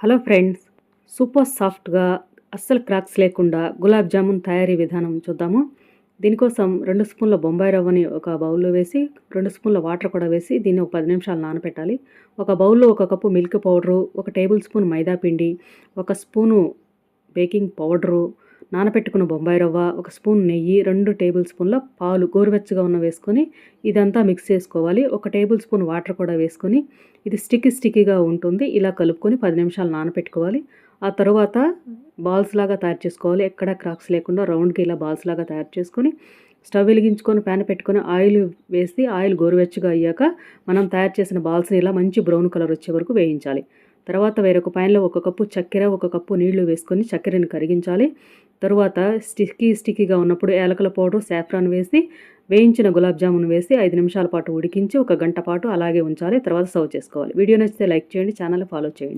Hello friends, super సాఫ్ట్గా అస్సలు cracks లేకుండా గులాబ్ జామున్ తయారీ విధానం చూద్దాము. దీనికోసం 2 స్పూన్ల బొంబాయి రవ్వని ఒక బౌల్లో వేసి 2 స్పూన్ల వాటర్ కూడా వేసి దీన్ని ఒక 10 నిమిషాలు నానబెట్టాలి. ఒక బౌల్లో 1 cup milk powder, 1 tablespoon maida పిండి, 1 స్పూను బేకింగ్ పౌడరు, నానబెట్టుకున్న బొంబాయి రవ్వ, 1 స్పూన్ నెయ్యి, 2 టేబుల్ స్పూన్ల పాలు గోరువెచ్చగా ఉన్న వేసుకొని ఇదంతా మిక్స్ చేసుకోవాలి. 1 టేబుల్ స్పూన్ వాటర్ కూడా వేసుకొని ఇది స్టిక్కీగా ఉంటుంది. ఇలా కలుపుకొని 10 నిమిషాలు నానబెట్టుకోవాలి. ఆ తర్వాత బాల్స్ లాగా తయారు చేసుకోవాలి. ఎక్కడ క్రాక్స్ లేకుండా రౌండ్‌గా ఇలా బాల్స్ లాగా తయారు చేసుకొని స్టవ్ వెలిగించుకొని ప్యాన్ పెట్టుకొని ఆయిల్ వేసి ఆయిల్ గోరువెచ్చగా అయ్యాక మనం తయారు చేసిన బాల్స్‌ని ఇలా మంచి బ్రౌన్ కలర్ వచ్చే వరకు వేయించాలి. తర్వాత వేరొక ప్యాన్‌లో 1 కప్పు చక్కెర, 1 కప్పు నీళ్లు వేసుకొని చక్కెరని కరిగించాలి. తరువాత స్టిక్కీగా ఉన్నప్పుడు యాలకుల పౌడర్, సాఫ్రాన్ వేసి వేయించిన గులాబ్ జామున్ వేసి 5 నిమిషాల పాటు ఉడికించి 1 గంట పాటు అలాగే ఉంచాలి. తర్వాత సర్వ్ చేసుకోవాలి. వీడియో నచ్చితే లైక్ చేయండి, ఛానల్‌ని ఫాలో చేయండి.